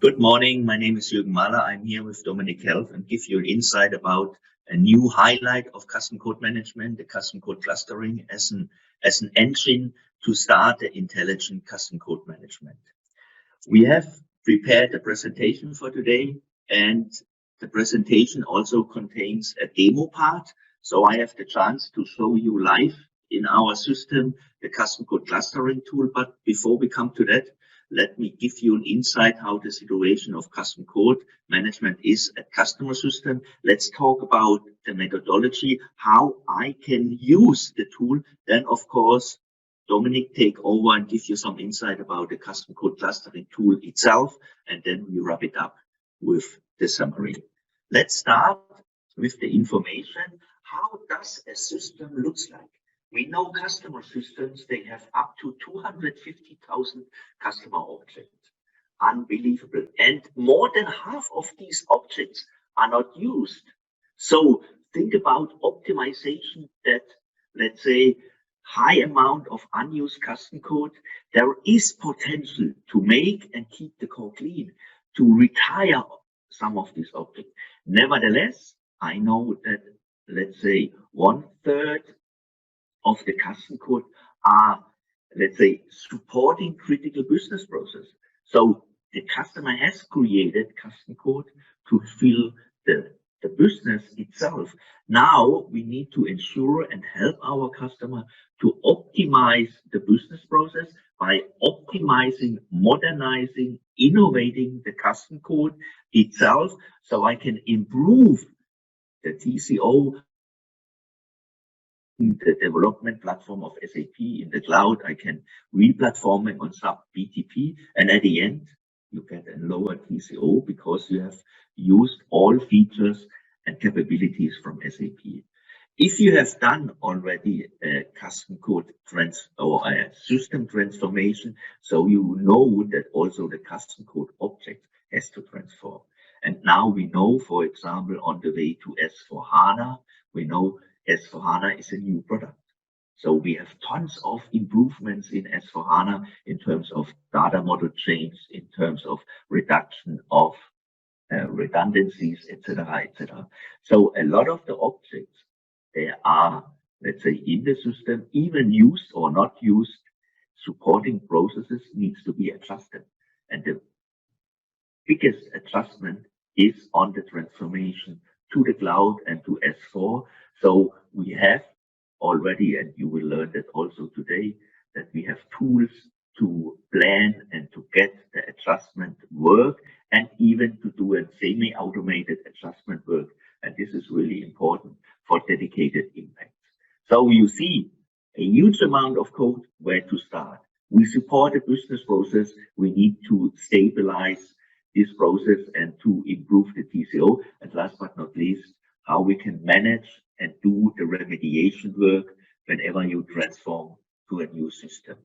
Good morning. My name is Jürgen Mahler. I'm here with Dominic Helf and give you an insight about a new highlight of custom code management, the custom code clustering as an engine to start the intelligent custom code management. We have prepared a presentation for today, and the presentation also contains a demo part. So I have the chance to show you live in our system the custom code clustering tool. But before we come to that, let me give you an insight how the situation of custom code management is at customer system. Let's talk about the methodology, how I can use the tool. Then, of course, Dominic take over and give you some insight about the custom code clustering tool itself, and then we wrap it up with the summary. Let's start with the information. How does a system looks like? We know customer systems, they have up to 250,000 customer objects. Unbelievable. And more than half of these objects are not used. So think about optimization that, let's say, high amount of unused custom code. There is potential to make and keep the code clean, to retire some of these objects. Nevertheless, I know that, let's say, 1/3 of the custom code are, let's say, supporting critical business process. So the customer has created custom code to fill the business itself. Now we need to ensure and help our customer to optimize the business process by optimizing, modernizing, innovating the custom code itself, so I can improve the TCO, the development platform of SAP in the cloud. I can re-platform it on SAP BTP, and at the end you get a lower TCO because you have used all features and capabilities from SAP. If you have done already a custom code or a system transformation, so you know that also the custom code object has to transform. And now we know, for example, on the way to S/4HANA, we know S/4HANA is a new product. So we have tons of improvements in S/4HANA in terms of data model change, in terms of reduction of redundancies, etc., etc. So a lot of the objects, they are, let's say, in the system, even used or not used, supporting processes needs to be adjusted. And the biggest adjustment is on the transformation to the cloud and to S4. So we have already, and you will learn that also today, that we have tools to plan and to get the adjustment work, and even to do a semi-automated adjustment work. And this is really important for dedicated impacts. So you see a huge amount of code where to start. We support a business process. We need to stabilize this process and to improve the TCO. And last but not least, how we can manage and do the remediation work whenever you transform to a new system.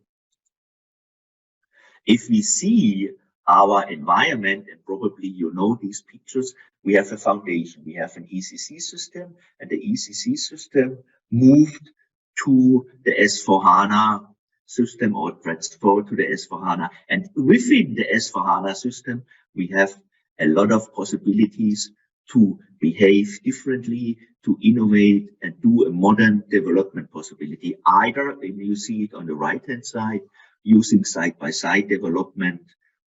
If we see our environment, and probably you know these pictures, we have a foundation. We have an ECC system, and the ECC system moved to the S/4HANA system or transferred to the S/4HANA. And within the S/4HANA system, we have a lot of possibilities to behave differently, to innovate and do a modern development possibility. Either, and you see it on the right-hand side, using side-by-side development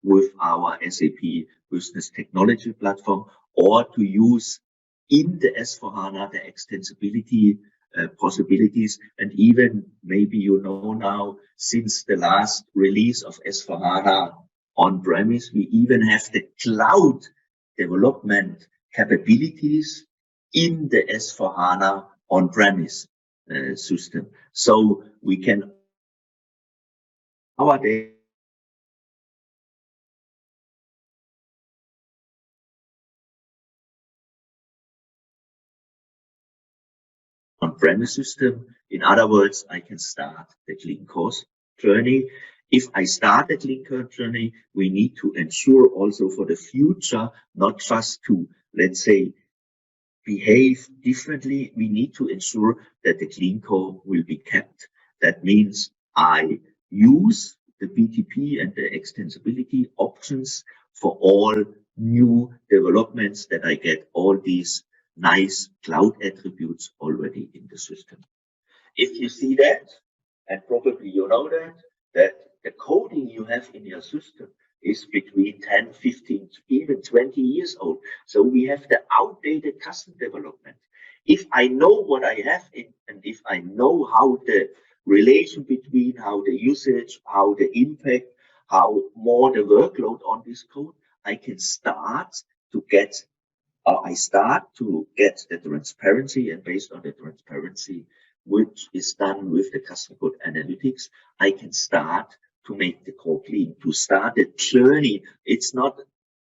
with our SAP Business Technology Platform, or to use in the S/4HANA the extensibility possibilities. And even maybe you know now, since the last release of S/4HANA on-premise, we even have the cloud development capabilities in the S/4HANA on-premise system. So we can nowadays on-premise system. In other words, I can start the clean course journey. If I start the clean code journey, we need to ensure also for the future, not just to, let's say, behave differently. We need to ensure that the clean code will be kept. That means I use the BTP and the extensibility options for all new developments that I get all these nice cloud attributes already in the system. If you see that, and probably you know that the coding you have in your system is between 10, 15, even 20 years old. So we have the outdated custom development. If I know what I have in, and if I know how the relation between, how the usage, how the impact, how more the workload on this code, I can start to get, the transparency, and based on the transparency, which is done with the custom code analytics, I can start to make the code clean, to start the journey. It's not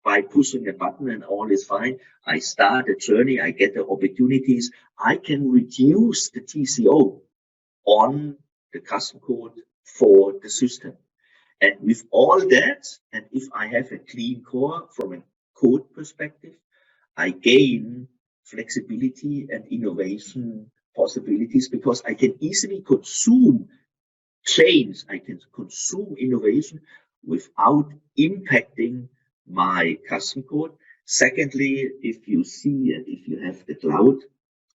by pushing a button and all is fine. I start the journey, I get the opportunities, I can reduce the TCO on the custom code for the system. And with all that, and if I have a clean core from a code perspective, I gain flexibility and innovation possibilities, because I can easily consume change, I can consume innovation without impacting my custom code. Secondly, if you see and if you have the cloud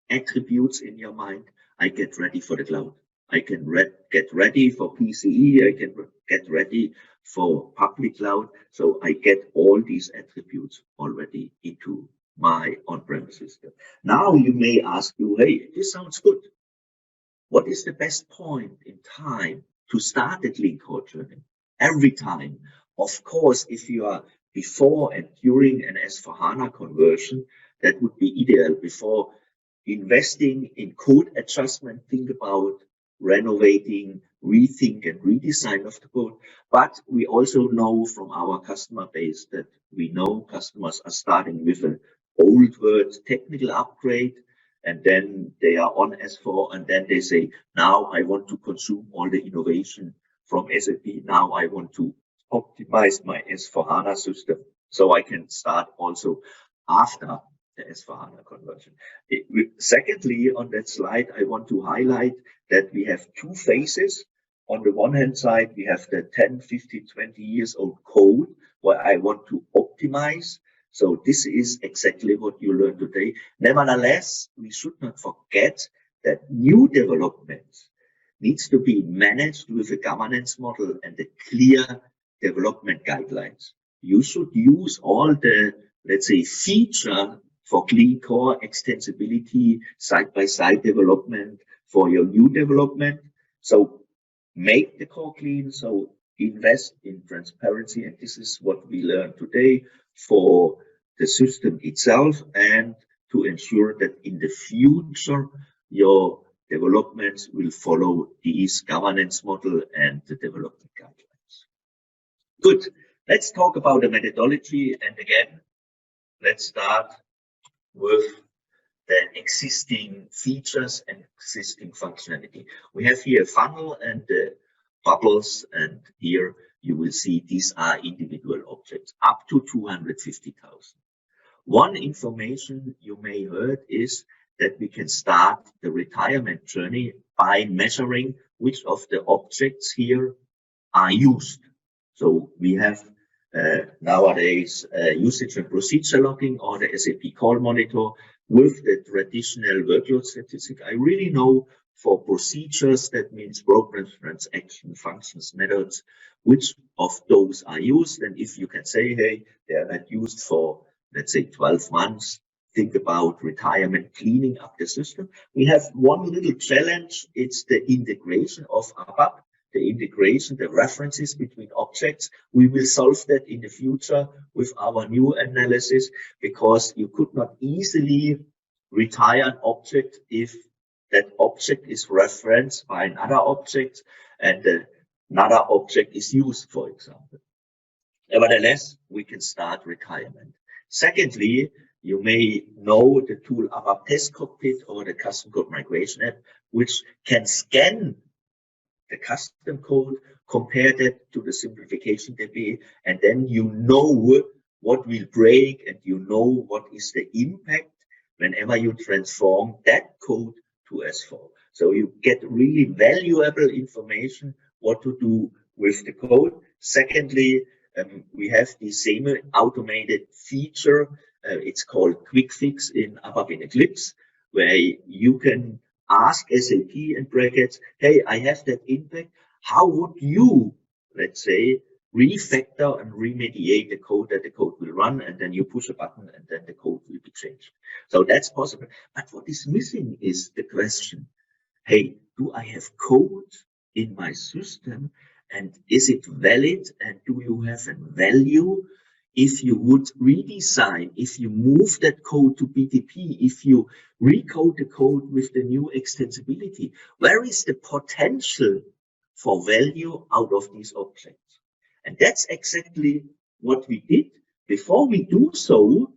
attributes in your mind, I get ready for the cloud. I can get ready for PCE, I can get ready for public cloud. So I get all these attributes already into my on-premise system. Now you may ask you, hey, this sounds good. What is the best point in time to start a clean core journey? Every time. Of course, if you are before and during an S4HANA conversion, that would be ideal. Before investing in code adjustment, think about renovating, rethink and redesign of the code. But we also know from our customer base that we know customers are starting with an old word technical upgrade, and then they are on S4, and then they say, now I want to consume all the innovation from SAP. Now I want to optimize my S4HANA system so I can start also after the S4HANA conversion. Secondly, on that slide, I want to highlight that we have two phases. On the one hand side, we have the 10, 15, 20 years old code where I want to optimize. So this is exactly what you learned today. Nevertheless, we should not forget that new developments needs to be managed with a governance model and a clear development guidelines. You should use all the, let's say, feature for clean core extensibility, side-by-side development for your new development. So make the core clean, so invest in transparency, and this is what we learned today for the system itself, and to ensure that in the future your developments will follow these governance model and the development guidelines. Good. Let's talk about the methodology, and again, let's start with the existing features and existing functionality. We have here a funnel and the bubbles, and here you will see these are individual objects up to 250,000. One information you may heard is that we can start the retirement journey by measuring which of the objects here are used. So we have nowadays usage and procedure logging, or the SAP call monitor with the traditional workload statistic. I really know for procedures, that means programs, transactions, functions, methods, which of those are used. And if you can say, hey, they are not used for, let's say, 12 months, think about retirement, cleaning up the system. We have one little challenge. It's the integration of ABAP, the integration, the references between objects. We will solve that in the future with our new analysis, because you could not easily retire an object if that object is referenced by another object and another object is used, for example. Nevertheless, we can start retirement. Secondly, you may know the tool ABAP Test Cockpit or the Custom Code Migration app, which can scan the custom code, compare that to the simplification DB, and then you know what will break and you know what is the impact whenever you transform that code to S4. So you get really valuable information what to do with the code. Secondly, we have the semi-automated feature. It's called Quick Fix in ABAP in Eclipse, where you can ask SAP in brackets, hey, I have that impact. How would you, let's say, refactor and remediate the code that the code will run, and then you push a button and then the code will be changed. So that's possible. But what is missing is the question, hey, do I have code in my system and is it valid, and do you have a value? If you would redesign, if you move that code to BTP, if you recode the code with the new extensibility, where is the potential for value out of these objects? And that's exactly what we did. Before we do so,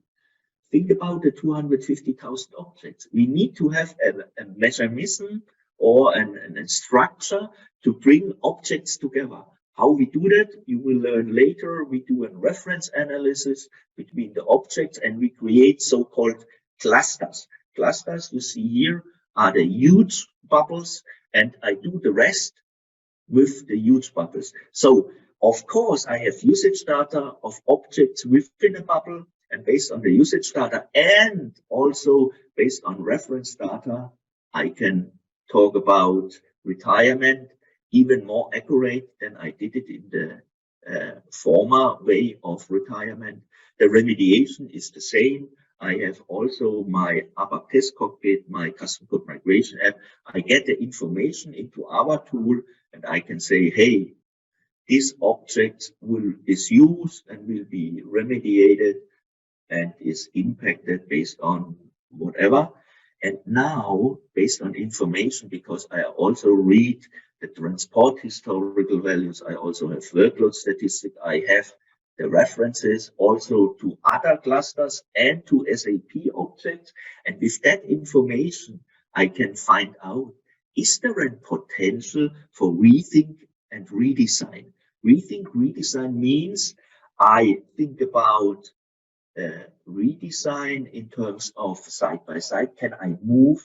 think about the 250,000 objects. We need to have a mechanism or a structure to bring objects together. How we do that, you will learn later. We do a reference analysis between the objects and we create so-called clusters. Clusters you see here are the huge bubbles, and I do the rest with the huge bubbles. So of course I have usage data of objects within a bubble, and based on the usage data and also based on reference data, I can talk about retirement even more accurate than I did it in the former way of retirement. The remediation is the same. I have also my ABAP test cockpit, my custom code migration app. I get the information into our tool and I can say, hey, this object is used and will be remediated and is impacted based on whatever. And now, based on information, because I also read the transport historical values, I also have workload statistics, I have the references also to other clusters and to SAP objects. And with that information, I can find out, is there a potential for rethink and redesign? Rethink, redesign means I think about redesign in terms of side by side. Can I move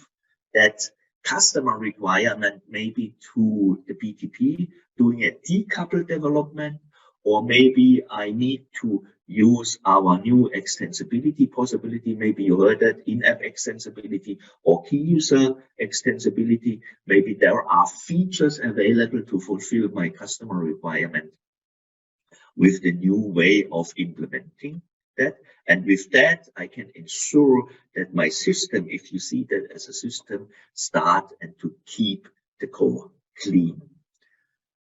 that customer requirement maybe to the BTP, doing a decoupled development, or maybe I need to use our new extensibility possibility. Maybe you heard that in-app extensibility or key user extensibility. Maybe there are features available to fulfill my customer requirement with the new way of implementing that. And with that, I can ensure that my system, if you see that as a system, start and to keep the core clean.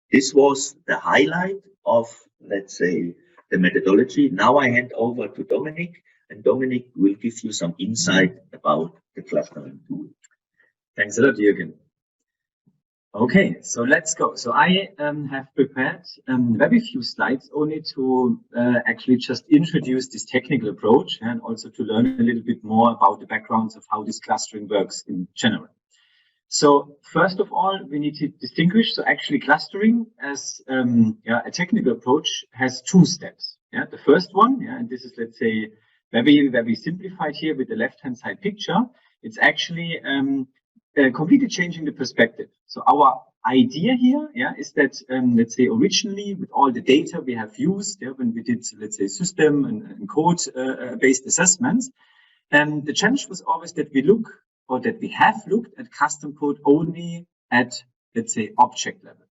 This was the highlight of, let's say, the methodology. Now I hand over to Dominic, and Dominic will give you some insight about the clustering tool. Thanks a lot, Jürgen. Okay, so let's go. So I have prepared very few slides only to actually just introduce this technical approach and also to learn a little bit more about the backgrounds of how this clustering works in general. So first of all, we need to distinguish. So actually clustering as a technical approach has two steps. Yeah, the first one, and this is, let's say, very simplified here with the left-hand side picture. It's actually completely changing the perspective. So our idea here, is that, let's say, originally with all the data we have used, when we did, let's say, system and code-based assessments, the challenge was always that we have looked at custom code only at, let's say, object level.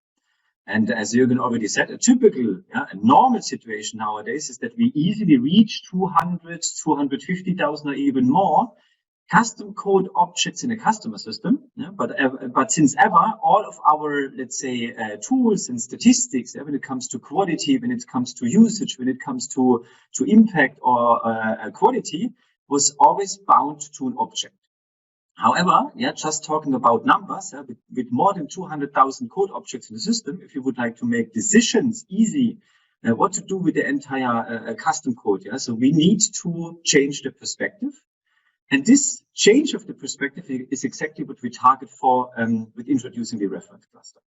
And as Jürgen already said, a typical, a normal situation nowadays is that we easily reach 200, 250,000 or even more custom code objects in a customer system, but since ever, all of our, let's say, tools and statistics, when it comes to quality, when it comes to usage, when it comes to impact or quality, was always bound to an object. However, just talking about numbers, with more than 200,000 code objects in the system, if you would like to make decisions easy, what to do with the entire custom code, so we need to change the perspective. And this change of the perspective is exactly what we target for with introducing the reference cluster.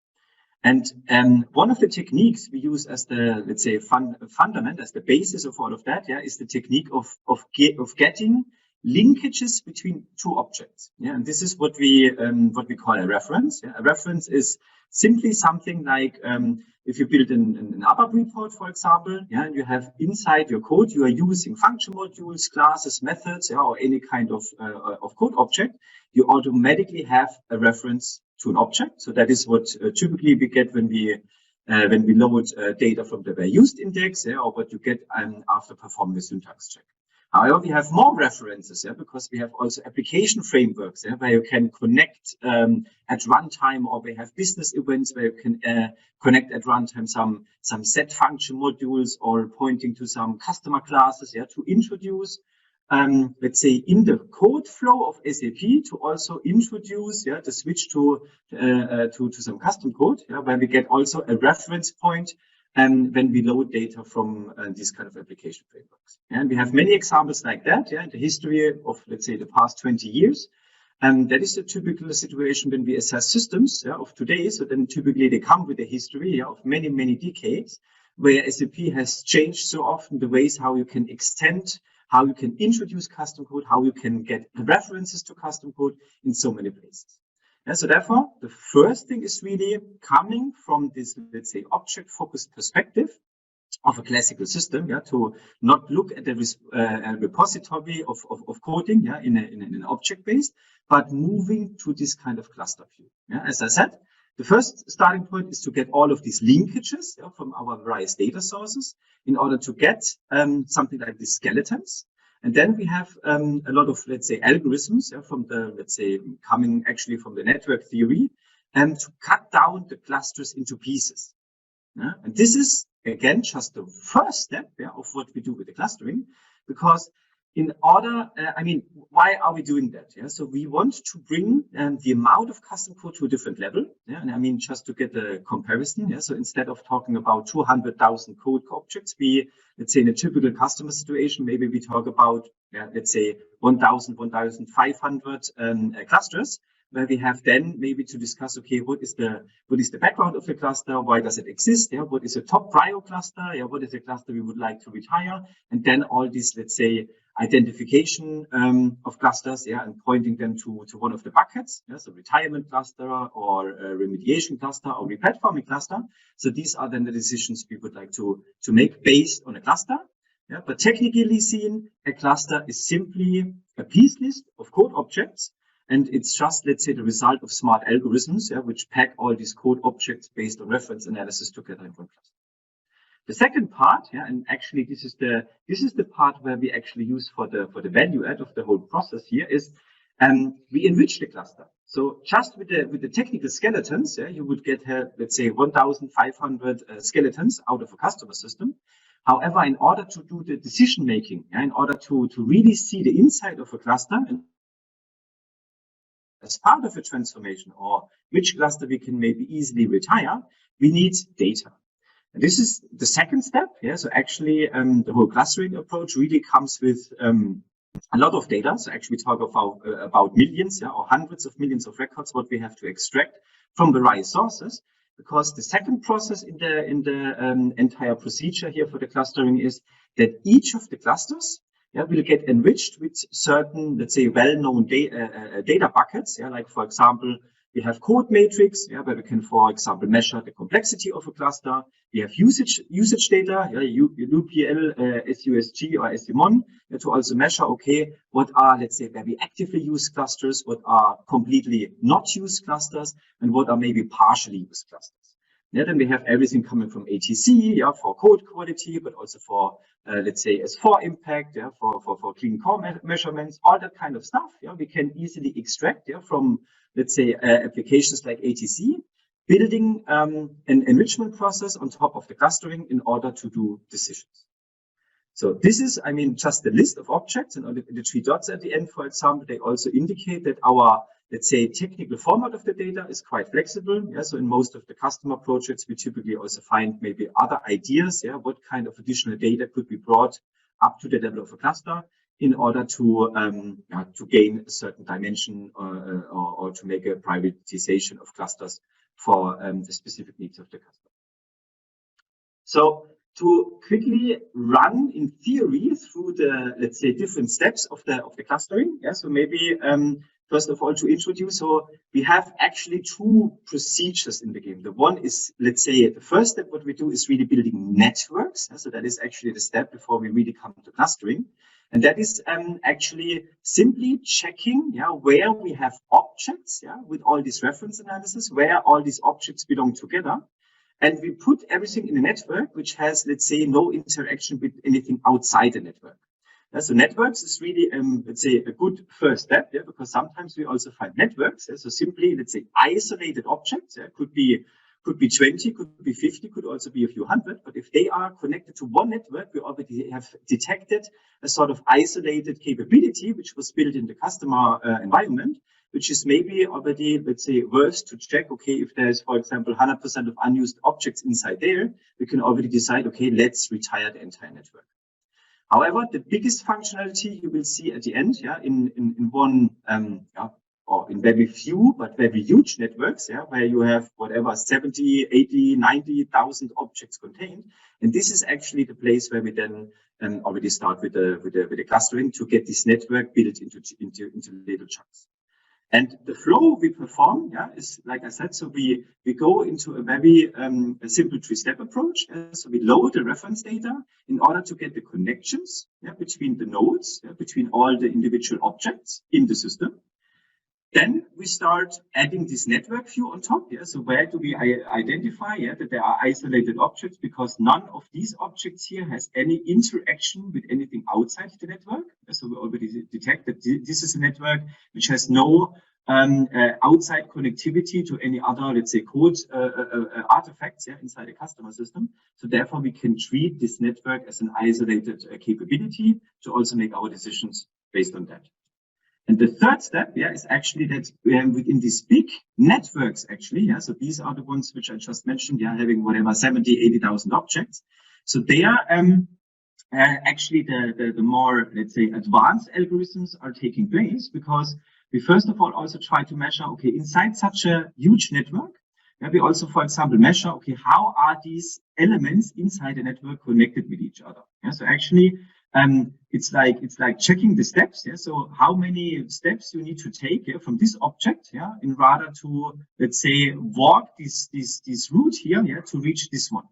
And one of the techniques we use as the, let's say, fundament, as the basis of all of that, is the technique of getting linkages between two objects. Yeah, and this is what we call a reference. Yeah? A reference is simply something like if you build an ABAP report, for example, yeah, and you have inside your code, you are using function modules, classes, methods, yeah, or any kind of code object, you automatically have a reference to an object. So that is what typically we get when we load data from the where used index, yeah, or what you get after performing a syntax check. However, we have more references, yeah, because we have also application frameworks, yeah, where you can connect at runtime, or we have business events where you can connect at runtime some set function modules or pointing to some customer classes, yeah, to introduce, let's say, in the code flow of SAP to also introduce, yeah, the switch to some custom code, yeah, where we get also a reference point when we load data from these kind of application frameworks. And we have many examples like that, yeah, in the history of, let's say, the past 20 years. And that is a typical situation when we assess systems, yeah, of today. So then typically they come with a history, yeah, of many, many decades, where SAP has changed so often the ways how you can extend, how you can introduce custom code, how you can get references to custom code in so many places. And so therefore, the first thing is really coming from this, let's say, object-focused perspective of a classical system, yeah, to not look at the repository of coding, yeah, in an object-based, but moving to this kind of cluster view. Yeah, as I said, the first starting point is to get all of these linkages, yeah, from our various data sources in order to get something like these skeletons. And then we have a lot of, let's say, algorithms, yeah, from the, let's say, coming actually from the network theory, and to cut down the clusters into pieces. Yeah? And this is, again, just the first step, yeah, of what we do with the clustering, because in order, I mean, why are we doing that? Yeah, so we want to bring the amount of custom code to a different level. Yeah, and I mean, just to get a comparison. Yeah, so instead of talking about 200,000 code objects, we, let's say, in a typical customer situation, maybe we talk about, yeah, let's say 1,000, 1,500 clusters, where we have then maybe to discuss, okay, what is the background of the cluster? Why does it exist? Yeah, what is a top prio cluster? Yeah, what is a cluster we would like to retire? And then all these, let's say, identification of clusters, yeah, and pointing them to one of the buckets, yeah, so retirement cluster or remediation cluster or replatforming cluster. So these are then the decisions we would like to make based on a cluster. Yeah, but technically seen, a cluster is simply a piece list of code objects. And it's just, let's say, the result of smart algorithms, yeah, which pack all these code objects based on reference analysis together in one cluster. The second part, yeah, and actually this is the part where we actually use for the value add of the whole process here is we enrich the cluster. So just with the technical skeletons, yeah, you would get let's say 1,500 skeletons out of a customer system. However, in order to do the decision making, yeah, in order to really see the inside of a cluster and as part of a transformation or which cluster we can maybe easily retire, we need data. And this is the second step. Yeah, so actually the whole clustering approach really comes with a lot of data. So actually we talk about millions, yeah, or hundreds of millions of records, what we have to extract from various sources. Because the second process in the entire procedure here for the clustering is that each of the clusters, yeah, will get enriched with certain, let's say, well-known data buckets. Yeah, like for example, we have code matrix, yeah, where we can, for example, measure the complexity of a cluster. We have usage data, yeah, UPL, SUSG or SUMON, yeah, to also measure, okay, what are, let's say, very actively used clusters, what are completely not used clusters, and what are maybe partially used clusters. Yeah, then we have everything coming from ATC, yeah, for code quality, but also for, let's say, S4 impact, yeah, for clean core measurements, all that kind of stuff. Yeah, we can easily extract, yeah, from, let's say, applications like ATC, building an enrichment process on top of the clustering in order to do decisions. So this is, I mean, just the list of objects, and the three dots at the end, for example, they also indicate that our, let's say, technical format of the data is quite flexible. Yeah, so in most of the customer projects, we typically also find maybe other ideas. Yeah, what kind of additional data could be brought up to the level of a cluster in order to gain a certain dimension or to make a prioritization of clusters for the specific needs of the customer. So to quickly run in theory through the, let's say, different steps of the clustering. Yeah, so maybe first of all to introduce, so we have actually two procedures in the game. The one is, let's say, the first step, what we do is really building networks. So that is actually the step before we really come to clustering. And that is actually simply checking, yeah, where we have objects, yeah, with all this reference analysis, where all these objects belong together. And we put everything in a network which has, let's say, no interaction with anything outside the network. Yeah, so networks is really, let's say, a good first step, yeah, because sometimes we also find networks. Yeah, so simply, let's say, isolated objects, yeah, could be 20, could be 50, could also be a few hundred. But if they are connected to one network, we already have detected a sort of isolated capability which was built in the customer environment, which is maybe already, let's say, worth to check. Okay, if there's, for example, 100% of unused objects inside there, we can already decide, okay, let's retire the entire network. However, the biggest functionality you will see at the end, yeah, in one, or in very few, but very huge networks, yeah, where you have whatever, 70, 80, 90,000 objects contained. And this is actually the place where we then already start with the clustering to get this network built into little chunks. And the flow we perform, yeah, is like I said, so we go into a very simple three-step approach. So we load the reference data in order to get the connections, yeah, between the nodes, yeah, between all the individual objects in the system. Then we start adding this network view on top. Yeah, so where do we identify, yeah, that there are isolated objects, because none of these objects here has any interaction with anything outside the network. Yeah, so we already detect that this is a network which has no outside connectivity to any other, let's say, code artifacts, yeah, inside the customer system. So therefore, we can treat this network as an isolated capability to also make our decisions based on that. And the third step, yeah, is actually that within these big networks, actually, yeah, so these are the ones which I just mentioned, yeah, having whatever 70, 80,000 objects. So they are actually the more, let's say, advanced algorithms are taking place, because we first of all also try to measure, okay, inside such a huge network, yeah, we also, for example, measure, okay, how are these elements inside the network connected with each other? Yeah, so actually, it's like checking the steps. Yeah, so how many steps you need to take, yeah, from this object, yeah, in order to, let's say, walk this route here, yeah, to reach this one.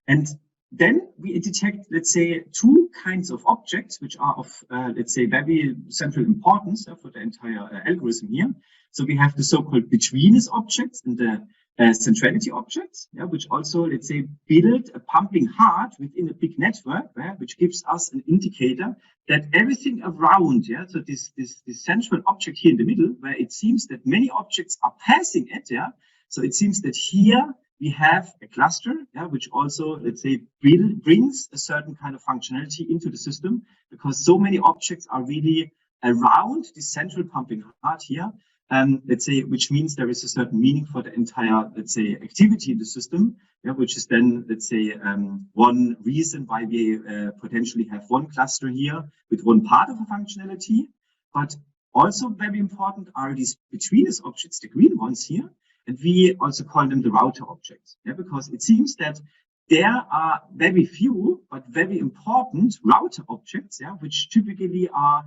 And then we detect, let's say, two kinds of objects which are of, let's say, very central importance, for the entire algorithm here. So we have the so-called betweenus objects and the centrality objects, yeah, which also, let's say, build a pumping heart within a big network, yeah, which gives us an indicator that everything around, yeah, so this central object here in the middle, where it seems that many objects are passing it, yeah, so it seems that here we have a cluster, yeah, which also, let's say, brings a certain kind of functionality into the system, because so many objects are really around this central pumping heart here. Let's say, which means there is a certain meaning for the entire, let's say, activity in the system, yeah, which is then, let's say, one reason why we potentially have one cluster here with one part of a functionality. But also very important are these betweenus objects, the green ones here, and we also call them the router objects, yeah, because it seems that there are very few but very important router objects, yeah, which typically are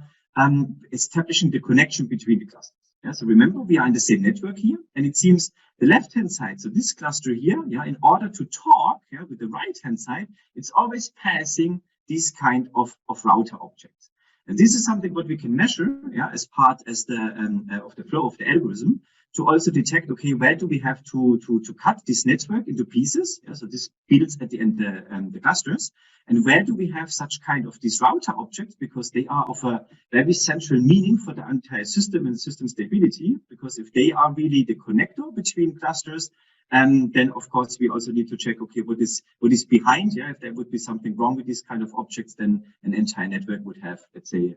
establishing the connection between the clusters. Yeah, so remember, we are in the same network here, and it seems the left-hand side, so this cluster here, yeah, in order to talk, yeah, with the right-hand side, it's always passing these kind of router objects. And this is something what we can measure, yeah, as part of the flow of the algorithm, to also detect, okay, where do we have to cut this network into pieces? Yeah, so this builds at the end the clusters. And where do we have such kind of these router objects? Because they are of a very central meaning for the entire system and system stability. Because if they are really the connector between clusters, then of course we also need to check, okay, what is behind? Yeah, if there would be something wrong with these kind of objects, then an entire network would have, let's say,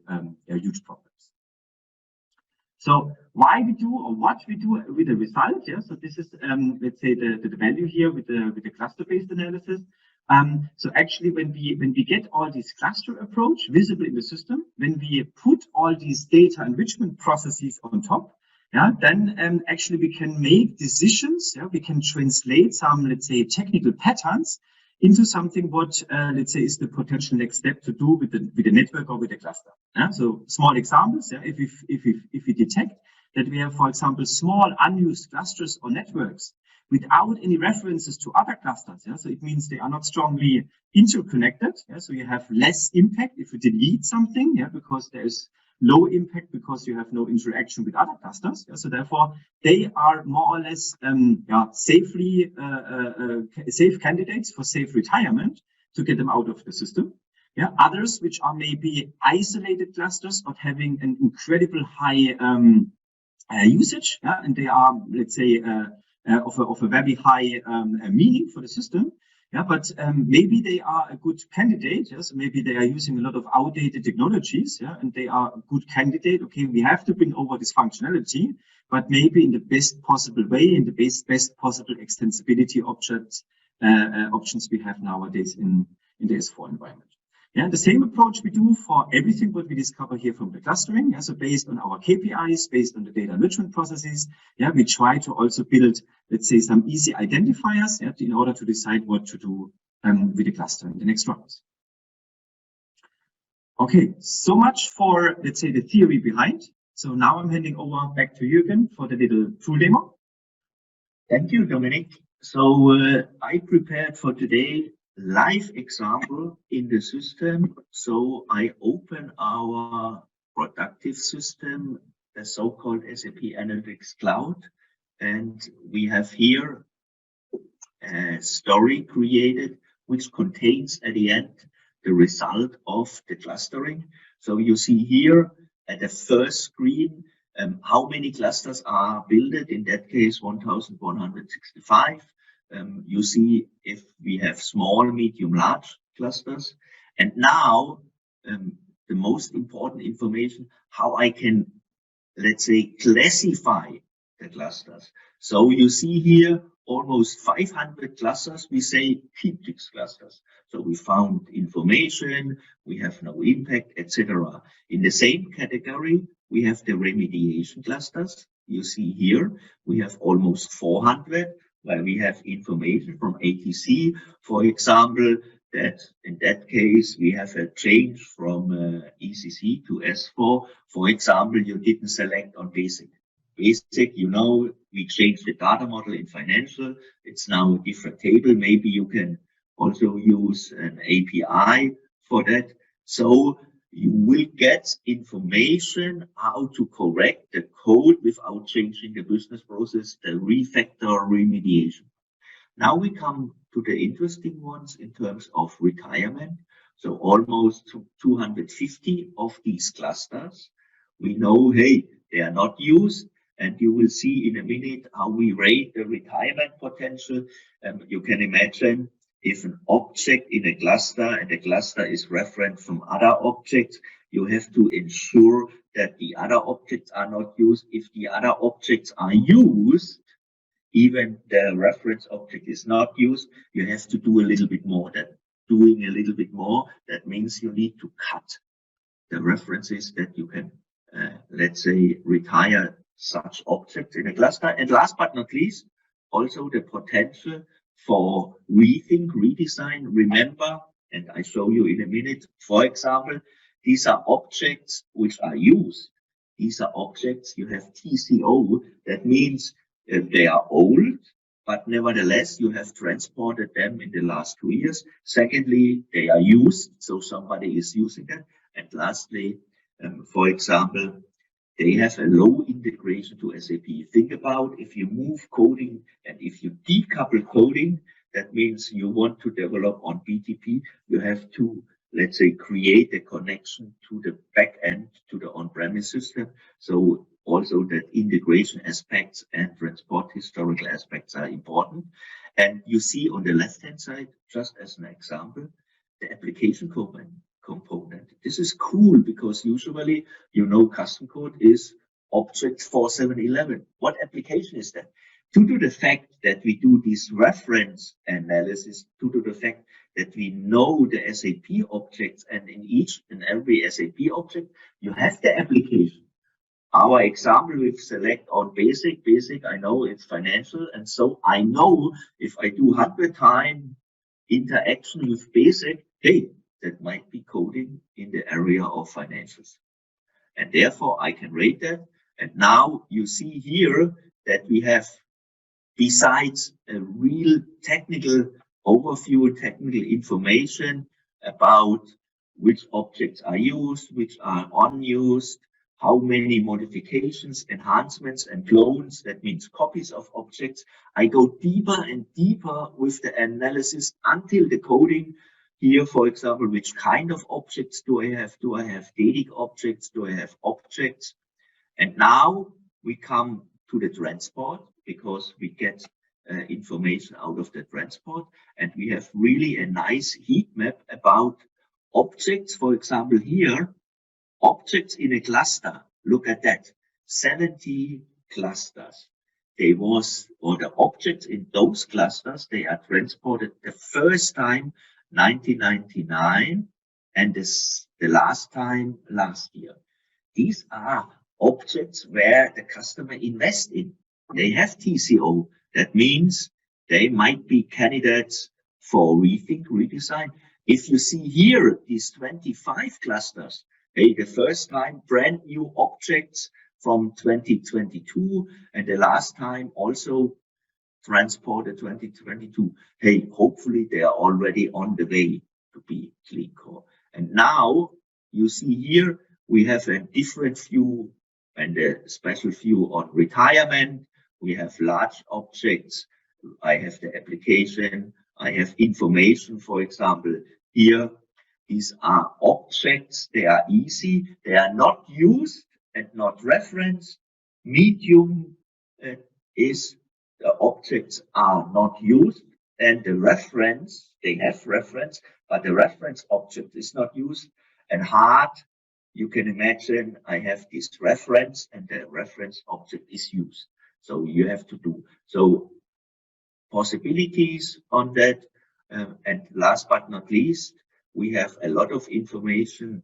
huge problems. So why we do, or what we do with the result? Yeah, so this is, let's say, the value here with the cluster-based analysis. So actually, when we get all this cluster approach visible in the system, when we put all these data enrichment processes on top, yeah, then actually we can make decisions. Yeah, we can translate some, let's say, technical patterns into something what, let's say, is the potential next step to do with the network or with the cluster. So small examples, if we detect that we have, for example, small unused clusters or networks without any references to other clusters, so it means they are not strongly interconnected, so you have less impact if you delete something, because there's low impact because you have no interaction with other clusters. So therefore, they are more or less safely safe candidates for safe retirement to get them out of the system. Others which are maybe isolated clusters but having an incredible high usage, and they are, let's say, of a very high meaning for the system. But maybe they are a good candidate. So maybe they are using a lot of outdated technologies, and they are a good candidate. Okay, we have to bring over this functionality, but maybe in the best possible way, in the best possible extensibility options we have nowadays in the S4 environment. The same approach we do for everything what we discover here from the clustering. So based on our KPIs, based on the data enrichment processes, we try to also build, let's say, some easy identifiers in order to decide what to do with the cluster in the next rounds. Okay, so much for, let's say, the theory behind. So now I'm handing over back to Jürgen for the little tool demo. Thank you, Dominic. So I prepared for today live example in the system. So I open our productive system, the so-called SAP Analytics Cloud, and we have here a story created which contains at the end the result of the clustering. So you see here at the first screen how many clusters are built. In that case, 1,165. You see if we have small, medium, large clusters. And now the most important information, how I can, let's say, classify the clusters. So you see here almost 500 clusters. We say keep these clusters. So we found information, we have no impact, etc. In the same category, we have the remediation clusters. You see here, we have almost 400. Where we have information from ATC, for example, that in that case, we have a change from ECC to S4. For example, you didn't select on basic. Basic, you know, we changed the data model in financial. It's now a different table. Maybe you can also use an API for that. So you will get information how to correct the code without changing the business process, the refactor remediation. Now we come to the interesting ones in terms of retirement. So almost 250 of these clusters. We know, hey, they are not used. And you will see in a minute how we rate the retirement potential. You can imagine if an object in a cluster and the cluster is referenced from other objects, you have to ensure that the other objects are not used. If the other objects are used, even the reference object is not used, you have to do a little bit more. That doing a little bit more, that means you need to cut the references that you can, let's say, retire such objects in a cluster. And last but not least, also the potential for rethink, redesign. Remember, and I show you in a minute, for example, these are objects which are used. These are objects you have TCO. That means they are old, but nevertheless, you have transported them in the last 2 years. Secondly, they are used, so somebody is using them. And lastly, for example, they have a low integration to SAP. Think about if you move coding and if you decouple coding, that means you want to develop on BTP, you have to, let's say, create a connection to the back end, to the on-premise system. So also that integration aspects and transport historical aspects are important. And you see on the left-hand side, just as an example, the application component. This is cool because usually, you know, custom code is object 4711. What application is that? Due to the fact that we do this reference analysis, due to the fact that we know the SAP objects, and in each and every SAP object, you have the application. Our example with select on basic, I know it's financial, and so I know if I do 100 times interaction with basic, hey, that might be coding in the area of financials. And therefore I can rate that. And now you see here that we have, besides a real technical overview, technical information about which objects are used, which are unused, how many modifications, enhancements, and clones, that means copies of objects. I go deeper and deeper with the analysis until the coding. Here, for example, which kind of objects do I have? Do I have static objects? Do I have objects? And now we come to the transport, because we get information out of the transport, and we have really a nice heat map about objects. For example, here, objects in a cluster. Look at that, 70 clusters. The objects in those clusters, they are transported the first time 1999, and the last time last year. These are objects where the customer invests in. They have TCO. That means they might be candidates for rethink, redesign. If you see here, these 25 clusters, hey, the first time brand new objects from 2022, and the last time also transported 2022. Hey, hopefully they are already on the way to be clean core. And now you see here, we have a different view and a special view on retirement. We have large objects. I have the application. I have information, for example, here. These are objects. They are easy. They are not used and not referenced. Medium is the objects are not used, and the reference, they have reference, but the reference object is not used. And hard, you can imagine I have this reference and the reference object is used. So you have to do so possibilities on that. And last but not least, we have a lot of information.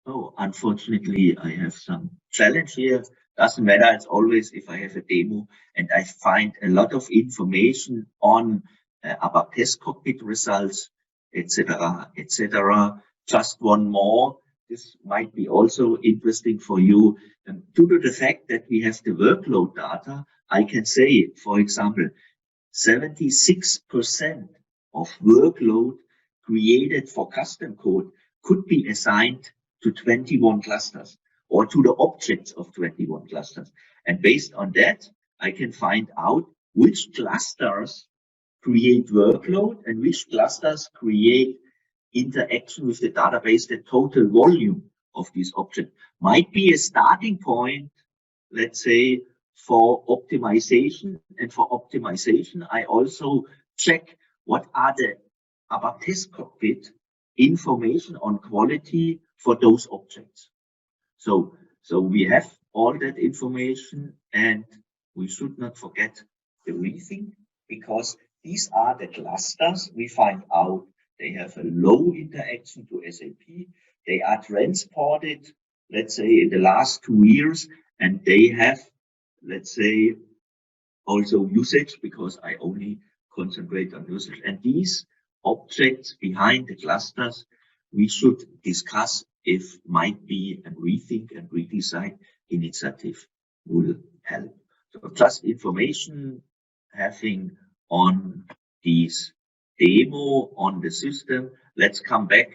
Oh, unfortunately, I have some challenge here. Doesn't matter. It's always if I have a demo and I find a lot of information on about test cockpit results, etc., etc. Just one more. This might be also interesting for you. Due to the fact that we have the workload data, I can say, for example, 76% of workload created for custom code could be assigned to 21 clusters or to the objects of 21 clusters. And based on that, I can find out which clusters create workload and which clusters create interaction with the database. The total volume of this object might be a starting point, let's say, for optimization. And for optimization, I also check what are the about test cockpit information on quality for those objects. So we have all that information, and we should not forget the rethink, because these are the clusters we find out they have a low interaction to SAP. They are transported, let's say, in the last 2 years, and they have, let's say, also usage, because I only concentrate on usage. And these objects behind the clusters, we should discuss if might be a rethink and redesign initiative will help. So just information having on these demo on the system. Let's come back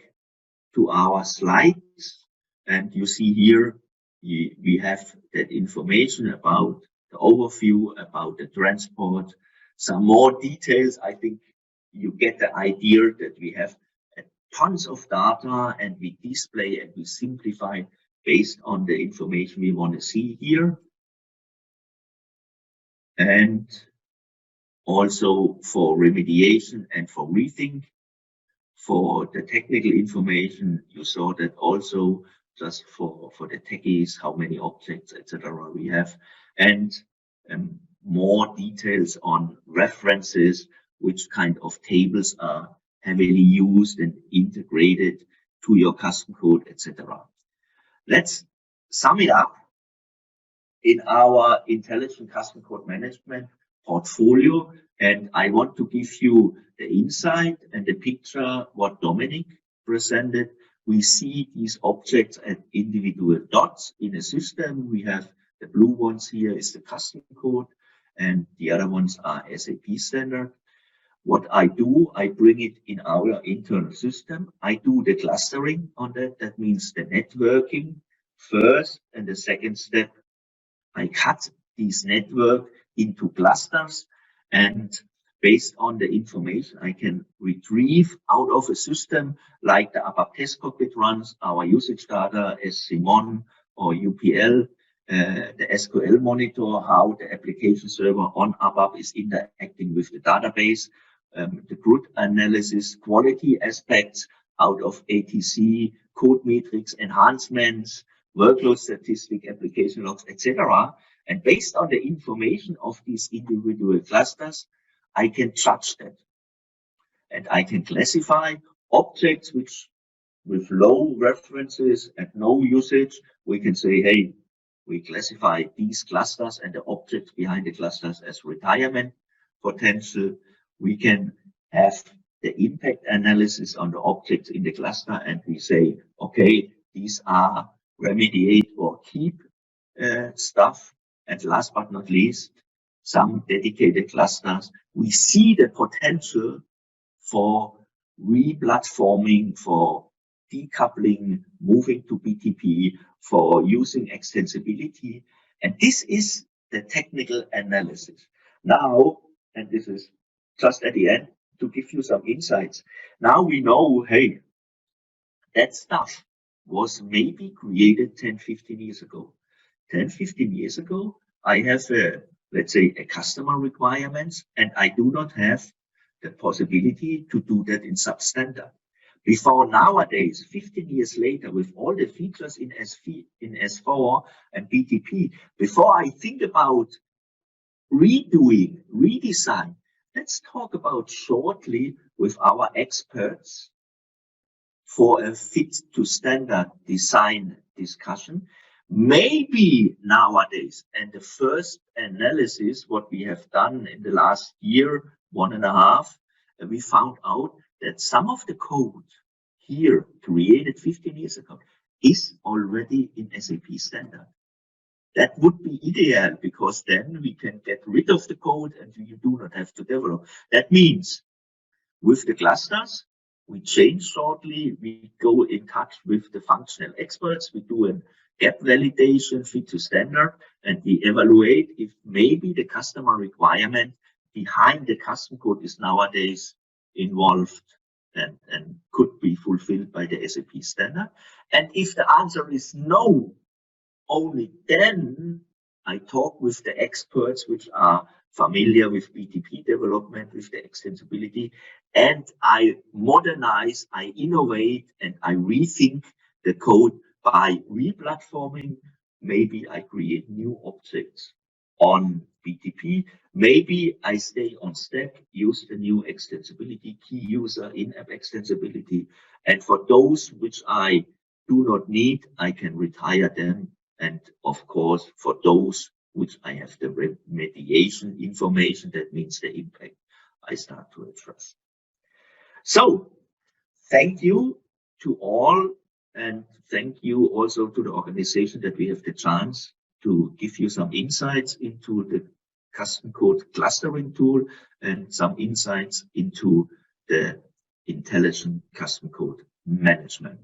to our slides, and you see here we have that information about the overview, about the transport, some more details. I think you get the idea that we have tons of data, and we display and we simplify based on the information we want to see here. And also for remediation and for rethink. For the technical information, you saw that also just for the techies, how many objects, etc. we have, and more details on references, which kind of tables are heavily used and integrated to your custom code, etc. Let's sum it up in our intelligent custom code management portfolio. And I want to give you the insight and the picture what Dominic presented. We see these objects as individual dots in a system. We have the blue ones here is the custom code, and the other ones are SAP standard. What I do, I bring it in our internal system. I do the clustering on that. That means the networking first, and the second step, I cut these network into clusters, and based on the information I can retrieve out of a system like the ABAP test cockpit runs our usage data as Simon or UPL, the SQL monitor, how the application server on ABAP is interacting with the database, the CRUD analysis, quality aspects out of ATC, code metrics, enhancements, workload statistic, application logs, etc. And based on the information of these individual clusters, I can judge that. And I can classify objects which with low references and no usage. We can say, hey, we classify these clusters and the objects behind the clusters as retirement potential. We can have the impact analysis on the objects in the cluster, and we say, okay, these are remediate or keep stuff. And last but not least, some dedicated clusters. We see the potential for re-platforming, for decoupling, moving to BTP, for using extensibility. And this is the technical analysis. Now, and this is just at the end to give you some insights. Now we know, hey, that stuff was maybe created 10, 15 years ago. 10, 15 years ago, I have, let's say, a customer requirements, and I do not have the possibility to do that in substandard. Before nowadays, 15 years later, with all the features in S4 and BTP, before I think about redoing, redesign, let's talk about shortly with our experts for a fit to standard design discussion. Maybe nowadays, and the first analysis, what we have done in the last year, 1.5, we found out that some of the code here created 15 years ago is already in SAP standard. That would be ideal, because then we can get rid of the code and you do not have to develop. That means with the clusters, we change shortly, we go in touch with the functional experts, we do a gap validation fit to standard, and we evaluate if maybe the customer requirement behind the custom code is nowadays involved and could be fulfilled by the SAP standard. And if the answer is no, only then I talk with the experts which are familiar with BTP development, with the extensibility, and I modernize, I innovate, and I rethink the code by re-platforming. Maybe I create new objects on BTP. Maybe I stay on stack, use the new extensibility, key user in-app extensibility. And for those which I do not need, I can retire them. And of course, for those which I have the remediation information, that means the impact, I start to address. So thank you to all, and thank you also to the organization that we have the chance to give you some insights into the custom code clustering tool and some insights into the intelligent custom code management.